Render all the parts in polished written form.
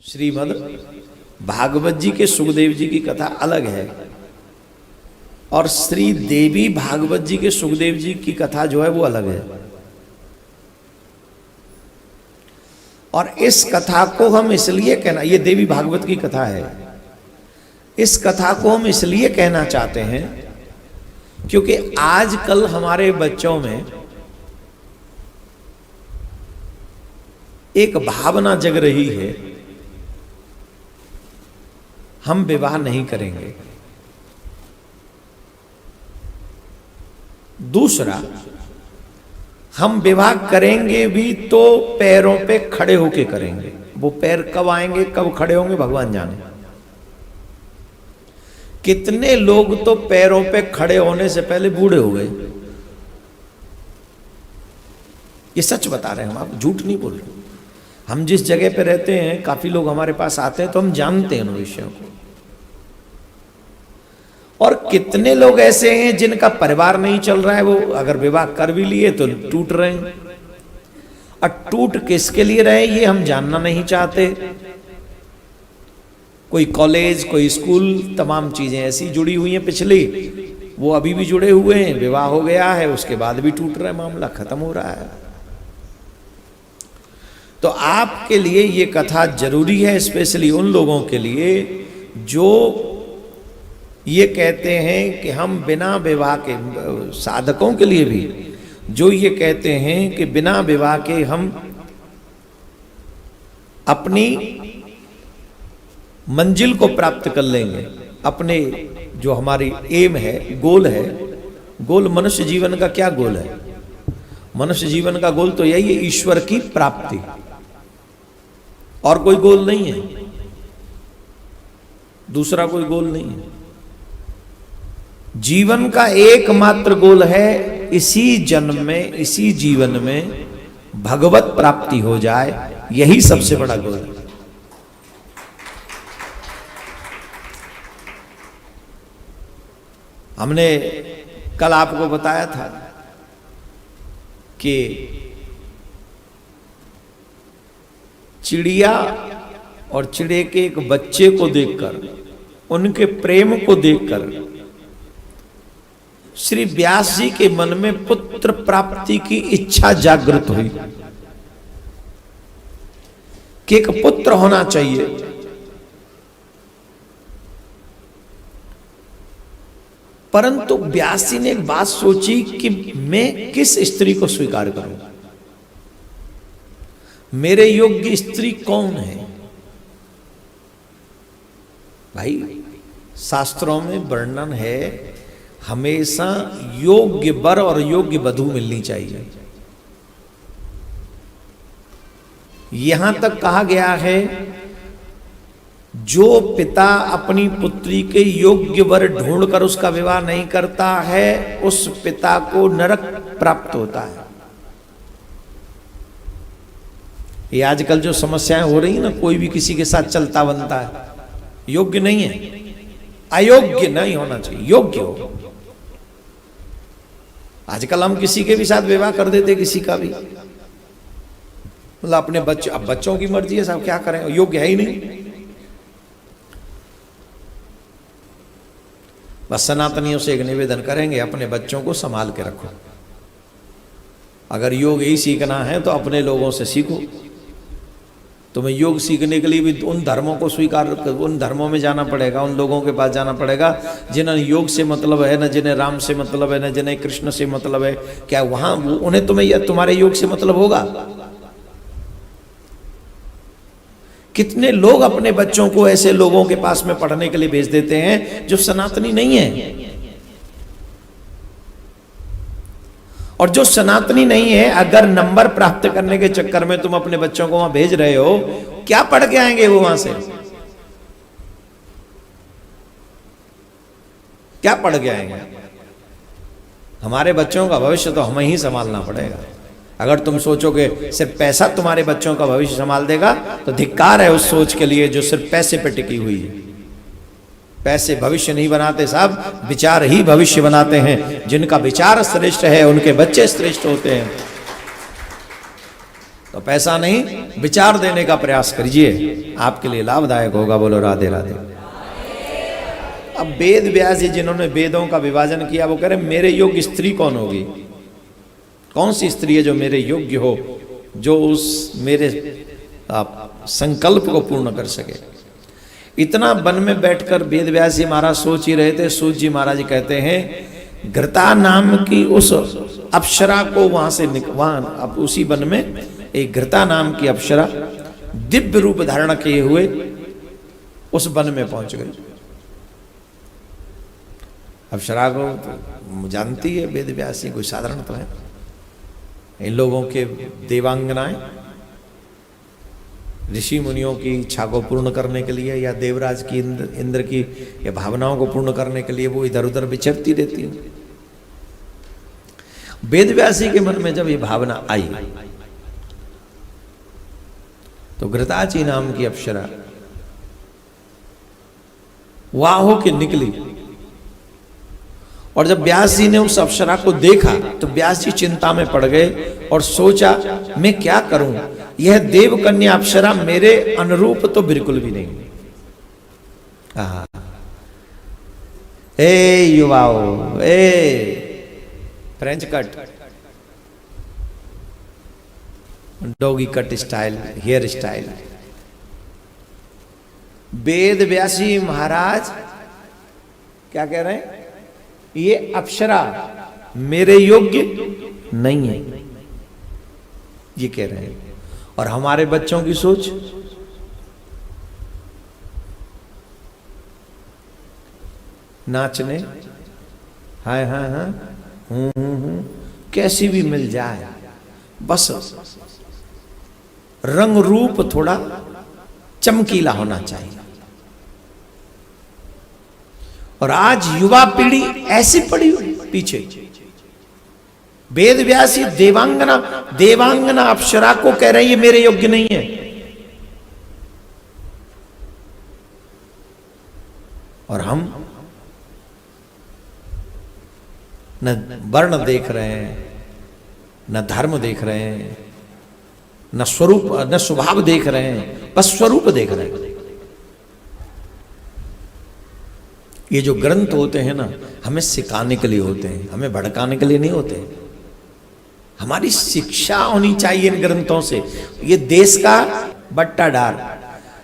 श्रीमद् भागवत जी के सुखदेव जी की कथा अलग है और श्री देवी भागवत जी के सुखदेव जी की कथा जो है वो अलग है। और इस कथा को हम इसलिए कहना, ये देवी भागवत की कथा है, इस कथा को हम इसलिए कहना चाहते हैं क्योंकि आजकल हमारे बच्चों में एक भावना जग रही है, हम विवाह नहीं करेंगे। दूसरा, हम विवाह करेंगे भी तो पैरों पे खड़े होके करेंगे। वो पैर कब आएंगे, कब खड़े होंगे, भगवान जाने। कितने लोग तो पैरों पे खड़े होने से पहले बूढ़े हो गए। ये सच बता रहे हैं हम, आप झूठ नहीं बोल रहे। हम जिस जगह पे रहते हैं, काफी लोग हमारे पास आते हैं तो हम जानते हैं उन विषयों को। और कितने लोग ऐसे हैं जिनका परिवार नहीं चल रहा है, वो अगर विवाह कर भी लिए तो टूट रहे हैं। और टूट किसके लिए रहे ये हम जानना नहीं चाहते। कोई कॉलेज, कोई स्कूल, तमाम चीजें ऐसी जुड़ी हुई हैं पिछली, वो अभी भी जुड़े हुए हैं। विवाह हो गया है, उसके बाद भी टूट रहा है, मामला खत्म हो रहा है। तो आपके लिए ये कथा जरूरी है, स्पेशली उन लोगों के लिए जो ये कहते हैं कि हम बिना विवाह के, साधकों के लिए भी जो ये कहते हैं कि बिना विवाह के हम अपनी मंजिल को प्राप्त कर लेंगे। अपने जो हमारी एम है, गोल है, गोल मनुष्य जीवन का क्या गोल है? मनुष्य जीवन का गोल तो यही है, ईश्वर की प्राप्ति, और कोई गोल नहीं है, दूसरा कोई गोल नहीं है। जीवन का एकमात्र गोल है इसी जन्म में, इसी जीवन में भगवत प्राप्ति हो जाए, यही सबसे बड़ा गोल है। हमने कल आपको बताया था कि चिड़िया और चिड़े के एक बच्चे को देखकर, उनके प्रेम को देखकर श्री व्यास जी के मन में पुत्र प्राप्ति की इच्छा जागृत हुई कि एक पुत्र होना चाहिए। परंतु व्यास जी ने एक बात सोची कि मैं किस स्त्री को स्वीकार करूं, मेरे योग्य स्त्री कौन है? भाई शास्त्रों में वर्णन है, हमेशा योग्य वर और योग्य वधू मिलनी चाहिए। यहां तक कहा गया है, जो पिता अपनी पुत्री के योग्य वर ढूंढकर उसका विवाह नहीं करता है, उस पिता को नरक प्राप्त होता है। ये आजकल जो समस्याएं हो रही है ना, कोई भी किसी के साथ चलता बनता है, योग्य नहीं है, अयोग्य नहीं होना चाहिए, योग्य हो। आजकल हम किसी के भी साथ विवाह कर देते, किसी का भी, मतलब अपने बच्चे, अब बच्चों की मर्जी है, साहब क्या करें, योग्य है ही नहीं। बस सनातनियों से एक निवेदन करेंगे, अपने बच्चों को संभाल के रखो। अगर योग ही सीखना है तो अपने लोगों से सीखो। तुम्हें योग सीखने के लिए भी उन धर्मों को स्वीकार, उन धर्मों में जाना पड़ेगा, उन लोगों के पास जाना पड़ेगा जिन्हें योग से मतलब है, न जिन्हें राम से मतलब है, न जिन्हें कृष्ण से मतलब है। क्या वहां उन्हें तुम्हें या तुम्हारे योग से मतलब होगा? कितने लोग अपने बच्चों को ऐसे लोगों के पास में पढ़ने के लिए भेज देते हैं जो सनातनी नहीं है। और जो सनातनी नहीं है, अगर नंबर प्राप्त करने के चक्कर में तुम अपने बच्चों को वहां भेज रहे हो, क्या पढ़ के आएंगे वो वहां से? क्या पढ़ के आएंगे? हमारे बच्चों का भविष्य तो हमें ही संभालना पड़ेगा। अगर तुम सोचोगे सिर्फ पैसा तुम्हारे बच्चों का भविष्य संभाल देगा, तो धिक्कार है उस सोच के लिए जो सिर्फ पैसे पे टिकी हुई है। पैसे भविष्य नहीं बनाते साहब, विचार ही भविष्य बनाते हैं। जिनका विचार श्रेष्ठ है, उनके बच्चे श्रेष्ठ होते हैं। तो पैसा नहीं, विचार देने का प्रयास कीजिए, आपके लिए लाभदायक होगा। बोलो राधे राधे। अब वेद व्यास जी जिन्होंने वेदों का विभाजन किया, वो कह रहे मेरे योग्य स्त्री कौन होगी, कौन सी स्त्री है जो मेरे योग्य हो, जो उस मेरे संकल्प को पूर्ण कर सके। इतना वन में बैठकर वेद व्यास जी महाराज सोच ही रहे थे। सूत जी महाराज कहते हैं घृता नाम की उस अप्सरा को वहां से वहां अब उसी वन में एक घृता नाम की अप्सरा दिव्य रूप धारण किए हुए उस वन में पहुंच गई। अप्सरा को तो जानती है वेद व्यास जी, कोई साधारण तो है। इन लोगों के देवांगनाएं ऋषि मुनियों की इच्छा को पूर्ण करने के लिए या देवराज की इंद्र की या भावनाओं को पूर्ण करने के लिए वो इधर उधर विचरती रहती है। वेद व्यास जी के मन में जब ये भावना आई तो घृताची नाम की अप्सरा वहां होके निकली, और जब व्यास जी ने उस अप्सरा को देखा तो व्यास जी चिंता में पड़ गए और सोचा मैं क्या करूं, यह देव कन्या अप्सरा मेरे अनुरूप तो बिल्कुल भी नहीं। ए युवाओं, French cut, doggy cut style, hair style. Ved Vyasi Maharaj क्या कह रहे हैं, ये अप्सरा मेरे योग्य नहीं है, ये कह रहे हैं। और हमारे बच्चों की सोच, नाचने हाय हाय हाय कैसी भी मिल जाए, बस रंग रूप थोड़ा चमकीला होना चाहिए। और आज युवा पीढ़ी ऐसी पड़ी हुई पीछे। वेद व्यासी देवांगना अप्सरा को कह रही है मेरे योग्य नहीं है, और हम न वर्ण देख रहे हैं, न धर्म देख रहे हैं, न स्वरूप न स्वभाव देख रहे हैं, बस स्वरूप देख रहे हैं। ये जो ग्रंथ होते हैं ना, हमें सिखाने के लिए होते हैं, हमें भड़काने के लिए नहीं होते। हमारी शिक्षा होनी चाहिए इन ग्रंथों से। ये देश का बट्टाधार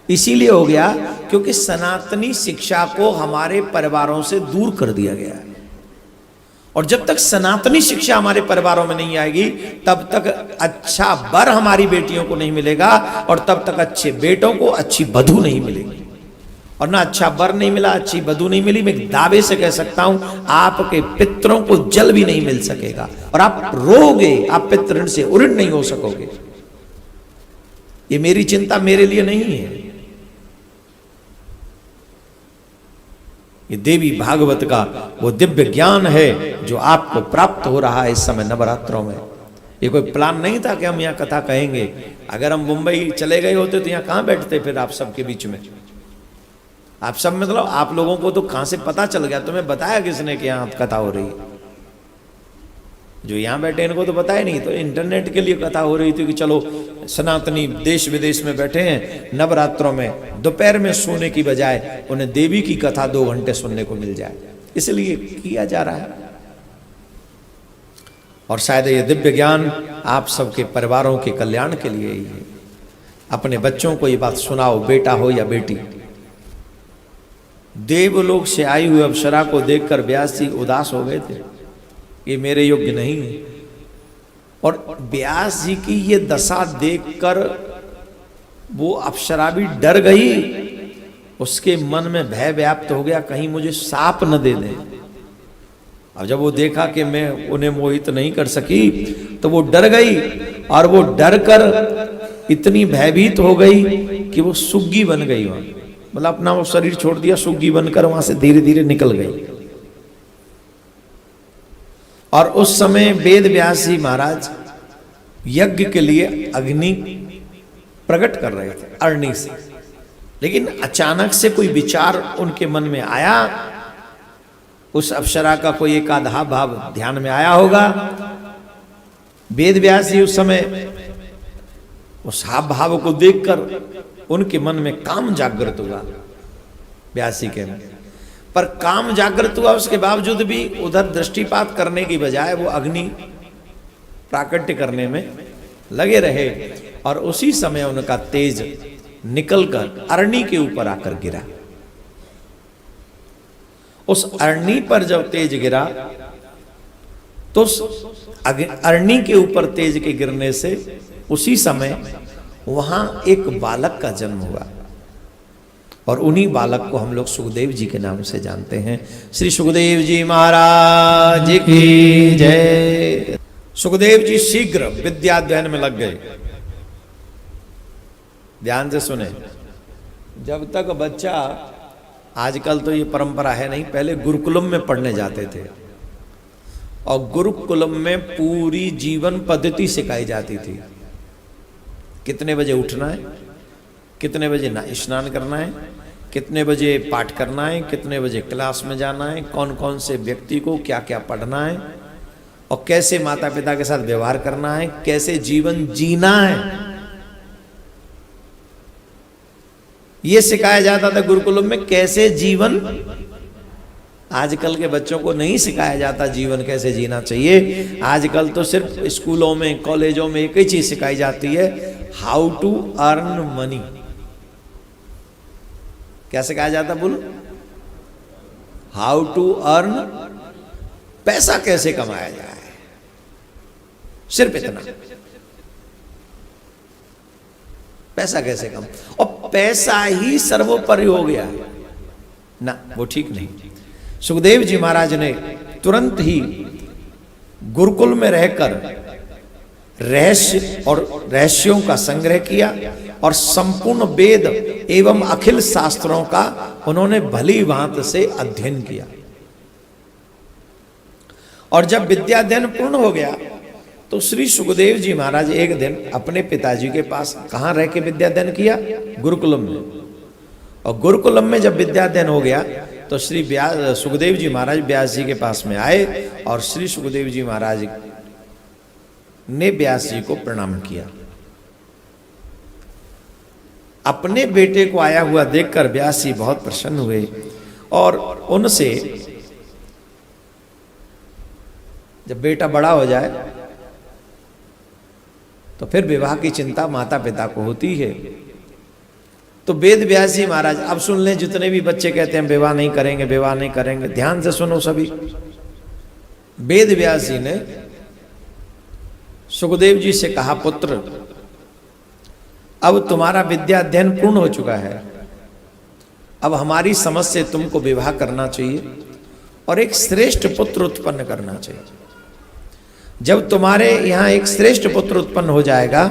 इसीलिए हो गया क्योंकि सनातनी शिक्षा को हमारे परिवारों से दूर कर दिया गया है। और जब तक सनातनी शिक्षा हमारे परिवारों में नहीं आएगी तब तक अच्छा वर हमारी बेटियों को नहीं मिलेगा, और तब तक अच्छे बेटों को अच्छी वधू नहीं मिलेगी। और ना अच्छा वर नहीं मिला, अच्छी वधू नहीं मिली, मैं दावे से कह सकता हूं आपके पितरों को जल भी नहीं मिल सकेगा, और आप रोगे, आप पितृ ऋण से उऋण नहीं हो सकोगे। ये मेरी चिंता मेरे लिए नहीं है, ये देवी भागवत का वो दिव्य ज्ञान है जो आपको प्राप्त हो रहा है इस समय नवरात्रों में। ये कोई प्लान नहीं था कि हम यहाँ कथा कहेंगे। अगर हम मुंबई चले गए होते तो यहाँ कहाँ बैठते फिर आप सबके बीच में। आप सब मतलब आप लोगों को तो कहां से पता चल गया, तुम्हें बताया किसने कि यहाँ कथा हो रही है? जो यहाँ बैठे इनको तो पता ही नहीं, तो इंटरनेट के लिए कथा हो रही थी कि चलो सनातनी देश विदेश में बैठे हैं, नवरात्रों में दोपहर में सोने की बजाय उन्हें देवी की कथा 2 घंटे सुनने को मिल जाए, इसलिए किया जा रहा है। और शायद ये दिव्य ज्ञान आप सबके परिवारों के कल्याण के लिए ही है। अपने बच्चों को ये बात सुनाओ, बेटा हो या बेटी। देवलोक से आई हुई अप्सरा को देखकर व्यास जी उदास हो गए थे, ये मेरे योग्य नहीं है। और व्यास जी की ये दशा देखकर वो अप्सरा भी डर गई, उसके मन में भय व्याप्त हो गया, कहीं मुझे साप न दे दें। अब जब वो देखा कि मैं उन्हें मोहित नहीं कर सकी तो वो डर गई, और वो डर कर इतनी भयभीत हो गई कि वो सुग्गी बन गई। वहां मतलब अपना वो शरीर छोड़ दिया, सुग्गी बनकर वहां से धीरे धीरे निकल गई। और उस समय वेद व्यास जी महाराज यज्ञ के लिए अग्नि प्रकट कर रहे थे अग्नि से, लेकिन अचानक से कोई विचार उनके मन में आया। उस अप्सरा का कोई एक आधा भाव ध्यान में आया होगा। वेद व्यास जी उस समय उस हाव भाव को देखकर उनके मन में काम जागृत हुआ व्यासी के में। पर काम जागृत हुआ उसके बावजूद भी उधर दृष्टिपात करने की बजाय वो अग्नि प्राकट्य करने में लगे रहे और उसी समय उनका तेज निकलकर अरणी के ऊपर आकर गिरा। उस अरणी पर जब तेज गिरा तो उस अरणी के ऊपर तेज के गिरने से उसी समय वहां एक बालक का जन्म हुआ और उन्हीं बालक को हम लोग सुखदेव जी के नाम से जानते हैं। श्री सुखदेव जी महाराज की जय। सुखदेव जी शीघ्र विद्याध्ययन में लग गए। ध्यान से सुने, जब तक बच्चा, आजकल तो ये परंपरा है नहीं, पहले गुरुकुलम में पढ़ने जाते थे और गुरुकुलम में पूरी जीवन पद्धति सिखाई जाती थी। कितने बजे उठना है, कितने बजे स्नान करना है, कितने बजे पाठ करना है, कितने बजे क्लास में जाना है, कौन कौन से व्यक्ति को क्या क्या पढ़ना है और कैसे माता पिता के साथ व्यवहार करना है, कैसे जीवन जीना है, ये सिखाया जाता था गुरुकुलम में। कैसे जीवन, आजकल के बच्चों को नहीं सिखाया जाता जीवन कैसे जीना चाहिए। आजकल तो सिर्फ स्कूलों में कॉलेजों में एक ही चीज सिखाई जाती है, हाउ टू अर्न मनी। क्या सिखाया जाता बोलो? हाउ टू अर्न, पैसा कैसे कमाया जाए, सिर्फ इतना, पैसा कैसे कम, और पैसा ही सर्वोपरि हो गया ना, वो ठीक नहीं। सुखदेव जी महाराज ने तुरंत ही गुरुकुल में रहकर रहस्य और रहस्यों का संग्रह किया और संपूर्ण वेद एवं अखिल शास्त्रों का उन्होंने भली भांति से अध्ययन किया। और जब विद्याध्ययन पूर्ण हो गया तो श्री सुखदेव जी महाराज एक दिन अपने पिताजी के पास, कहाँ रह के विद्याध्ययन किया? गुरुकुलम में। और गुरुकुलम में जब विद्याध्ययन हो गया तो श्री सुखदेव जी महाराज व्यास जी के पास में आए और श्री सुखदेव जी महाराज ने व्यास जी को प्रणाम किया। अपने बेटे को आया हुआ देखकर व्यास जी बहुत प्रसन्न हुए और उनसे, जब बेटा बड़ा हो जाए तो फिर विवाह की चिंता माता पिता को होती है। तो वेद व्यास जी महाराज, अब सुन लें, जितने भी बच्चे कहते हैं विवाह नहीं करेंगे, विवाह नहीं करेंगे, ध्यान से सुनो सभी। वेद व्यास जी ने सुखदेव जी से कहा, पुत्र अब तुम्हारा विद्या अध्ययन पूर्ण हो चुका है, अब हमारी समझ से तुमको विवाह करना चाहिए और एक श्रेष्ठ पुत्र उत्पन्न करना चाहिए। जब तुम्हारे यहाँ एक श्रेष्ठ पुत्र उत्पन्न हो जाएगा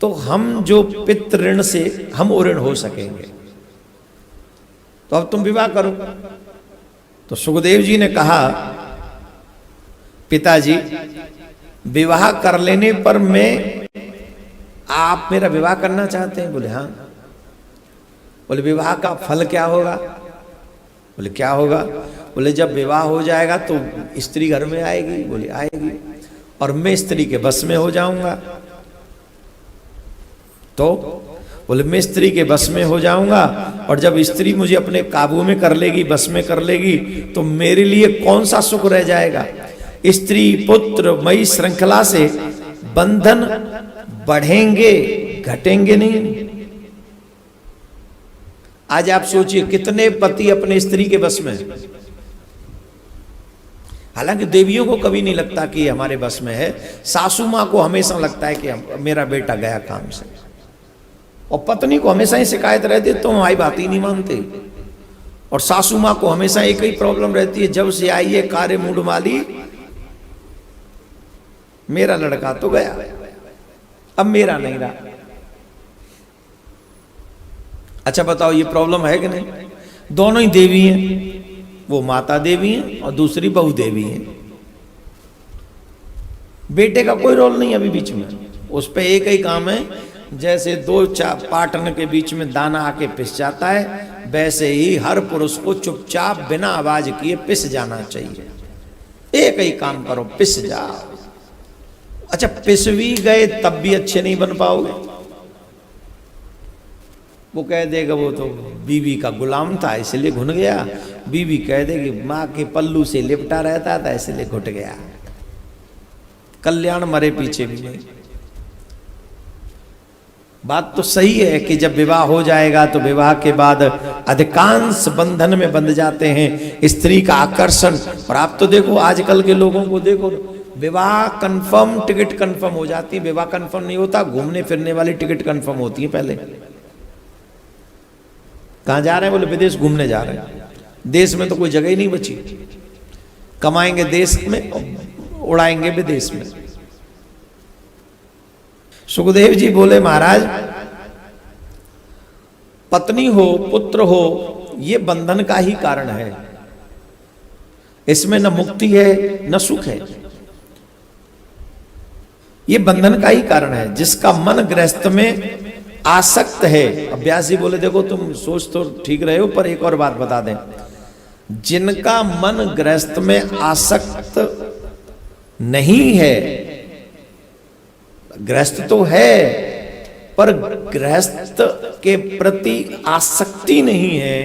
तो हम जो पितृ ऋण से हम ऋण हो सकेंगे, तो अब तुम विवाह करो। तो सुखदेव जी ने कहा, पिताजी विवाह कर लेने पर आप मेरा विवाह करना चाहते हैं? बोले हाँ। बोले विवाह का फल क्या होगा? बोले क्या होगा? बोले जब विवाह हो जाएगा तो स्त्री घर में आएगी। बोले आएगी, और मैं स्त्री के बस में हो जाऊंगा। तो बोले मैं स्त्री के बस में हो जाऊंगा और जब स्त्री मुझे अपने काबू में कर लेगी, बस में कर लेगी, तो मेरे लिए कौन सा सुख रह जाएगा? स्त्री पुत्र मई श्रृंखला से बंधन बढ़ेंगे, घटेंगे नहीं। आज आप सोचिए कितने पति अपने स्त्री के बस में। हालांकि देवियों को कभी नहीं लगता कि हमारे बस में है, सासू माँ को हमेशा लगता है कि मेरा बेटा गया काम से, और पत्नी को हमेशा ही शिकायत रहती है, तुम हमारी बात ही नहीं मानते। और सासू माँ को हमेशा एक ही प्रॉब्लम रहती है, जब से आई है कार्य मूड माली, मेरा लड़का तो गया, अब मेरा नहीं रहा। अच्छा बताओ, ये प्रॉब्लम है कि नहीं? दोनों ही देवी हैं, वो माता देवी हैं और दूसरी बहु देवी हैं। बेटे का कोई रोल नहीं अभी बीच में, उस पे एक ही काम है, जैसे दो पाटन के बीच में दाना आके पिस जाता है, वैसे ही हर पुरुष को चुपचाप बिना आवाज किए पिस जाना चाहिए। एक ही काम करो, पिस जाओ। अच्छा, पिस भी गए तब भी अच्छे नहीं बन पाओगे। वो कह देगा वो तो बीवी का गुलाम था इसलिए घुन गया, बीवी कह देगी माँ के पल्लू से लिपटा रहता था इसलिए घुट गया। कल्याण मरे पीछे भी नहीं। बात तो सही है कि जब विवाह हो जाएगा तो विवाह के बाद अधिकांश बंधन में बंध जाते हैं स्त्री का आकर्षण। और आप तो देखो आजकल के लोगों को देखो, विवाह कंफर्म, टिकट कंफर्म हो जाती है। विवाह कंफर्म नहीं होता, घूमने फिरने वाली टिकट कंफर्म होती है। पहले कहां जा रहे हैं, बोले विदेश घूमने जा रहे हैं। देश में तो कोई जगह ही नहीं बची, कमाएंगे देश में, उड़ाएंगे विदेश में। सुखदेव जी बोले महाराज, पत्नी हो पुत्र हो ये बंधन का ही कारण है, इसमें न मुक्ति है न सुख है, ये बंधन का ही कारण है। जिसका मन गृहस्थ में आसक्त है, अभ्यास जी बोले देखो तुम सोच तो ठीक रहे हो पर एक और बात बता दें, जिनका मन गृहस्थ में आसक्त नहीं है, गृहस्थ तो है पर गृहस्थ के प्रति आसक्ति नहीं है,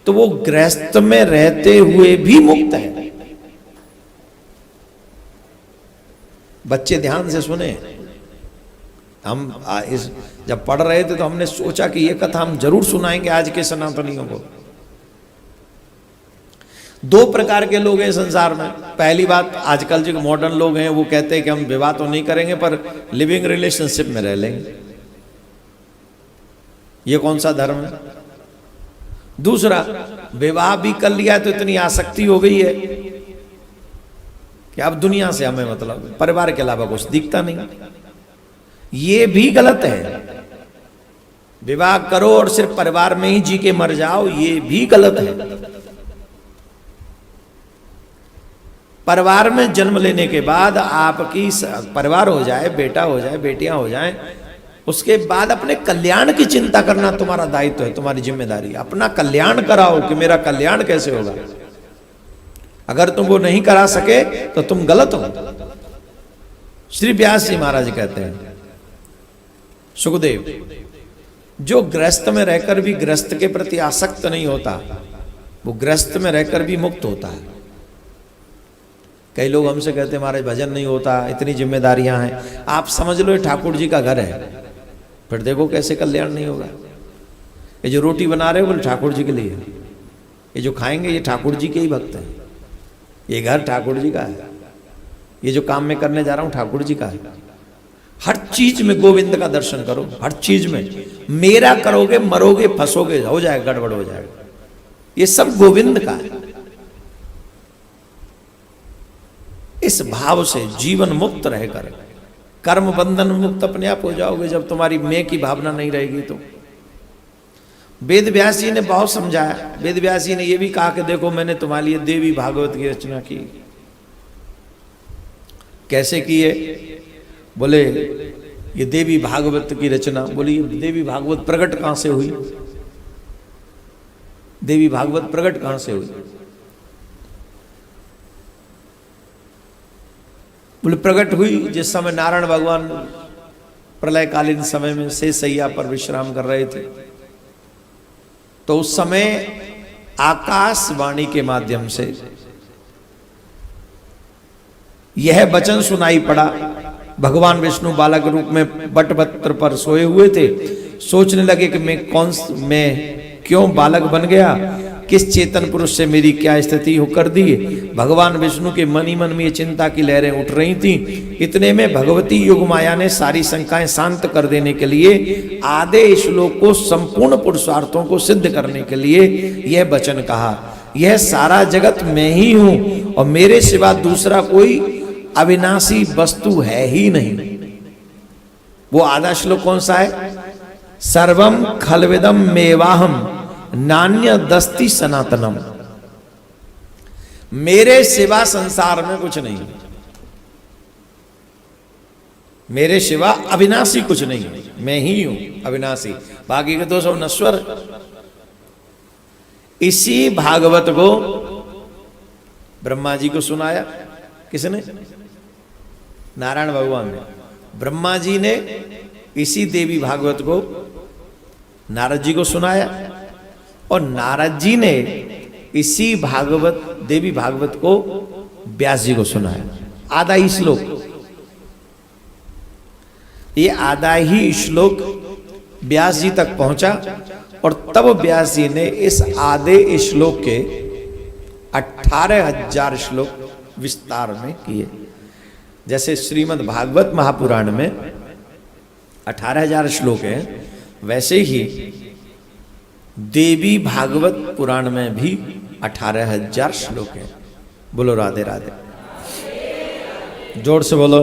तो वो गृहस्थ में रहते हुए भी मुक्त है। बच्चे ध्यान से सुने, हम इस जब पढ़ रहे थे तो हमने सोचा कि ये कथा हम जरूर सुनाएंगे आज के सनातनियों को। दो प्रकार के लोग हैं संसार में। पहली बात, आजकल जो मॉडर्न लोग हैं वो कहते हैं कि हम विवाह तो नहीं करेंगे पर लिविंग रिलेशनशिप में रह लेंगे। ये कौन सा धर्म है? दूसरा, विवाह भी कर लिया तो इतनी आसक्ति हो गई है कि अब दुनिया से हमें मतलब, परिवार के अलावा कुछ दिखता नहीं। ये भी गलत है। विवाह करो और सिर्फ परिवार में ही जी के मर जाओ, ये भी गलत है। परिवार में जन्म लेने के बाद आपकी परिवार हो जाए, बेटा हो जाए, बेटियां हो जाएं, उसके बाद अपने कल्याण की चिंता करना तुम्हारा दायित्व है, तुम्हारी जिम्मेदारी है। अपना कल्याण कराओ कि मेरा कल्याण कैसे होगा। अगर तुम वो नहीं करा सके तो तुम गलत हो। श्री व्यास जी महाराज कहते हैं, सुखदेव जो गृहस्थ में रहकर भी गृहस्थ के प्रति आसक्त नहीं होता, वो गृहस्थ में रहकर भी मुक्त होता है। कई लोग हमसे कहते हैं महाराज भजन नहीं होता, इतनी जिम्मेदारियां हैं। आप समझ लो ये ठाकुर जी का घर है, फिर देखो कैसे कल्याण नहीं होगा। ये जो रोटी बना रहे हो बोले ठाकुर जी के लिए, ये जो खाएंगे ये ठाकुर जी के ही भक्त हैं, ये घर ठाकुर जी का है, ये जो काम में करने जा रहा हूं ठाकुर जी का है। हर चीज में गोविंद का दर्शन करो, हर चीज में। मेरा करोगे मरोगे फंसोगे, हो जाएगा, गड़बड़ हो जाएगा। ये सब गोविंद का है। इस भाव से जीवन मुक्त रहकर कर्म बंधन मुक्त अपने आप हो जाओगे जब तुम्हारी मैं की भावना नहीं रहेगी। तो वेद व्यास जी ने बहुत समझाया। वेद व्यास जी ने यह भी कहा कि देखो मैंने तुम्हारे लिए देवी भागवत की रचना की। कैसे की है? बोले ये देवी भागवत की रचना, बोली देवी भागवत प्रकट कहां से हुई? देवी भागवत प्रकट कहां से हुई? बोले प्रकट हुई जिस समय नारायण भगवान प्रलयकालीन समय में शेष सैया पर विश्राम कर रहे थे, तो उस समय आकाशवाणी के माध्यम से यह वचन सुनाई पड़ा। भगवान विष्णु बालक रूप में बटपत्र पर सोए हुए थे। सोचने लगे कि मैं क्यों बालक बन गया, किस चेतन पुरुष से मेरी क्या स्थिति होकर दी। भगवान विष्णु के मन ही मन में ये चिंता की लहरें उठ रही थी। इतने में भगवती युग माया ने सारी शंकाएं शांत कर देने के लिए, आधे श्लोक को संपूर्ण पुरुषार्थों को सिद्ध करने के लिए यह वचन कहा, यह सारा जगत मैं ही हूं और मेरे सिवा दूसरा कोई अविनाशी वस्तु है ही नहीं। वो आधा श्लोक कौन सा है? सर्वम खलविदम मेवाहम नान्य दस्ति सनातनम। मेरे सिवा संसार में कुछ नहीं, मेरे सिवा अविनाशी कुछ नहीं, मैं ही हूं अविनाशी, बाकी के तो सब नश्वर। इसी भागवत को ब्रह्मा जी को सुनाया। किसने? नारायण भगवान ने, ब्रह्मा जी ने इसी देवी भागवत को नारद जी को सुनाया और नारद जी ने इसी भागवत देवी भागवत को व्यास जी को सुनाया। आधा ही श्लोक, ये आधा ही श्लोक व्यास जी तक पहुंचा और तब व्यास जी ने इस आधे श्लोक के 18,000 श्लोक विस्तार में किए। जैसे श्रीमद् भागवत महापुराण में 18,000 श्लोक हैं, वैसे ही देवी भागवत पुराण में भी 18,000 श्लोक हैं। बोलो राधे राधे, जोर से बोलो।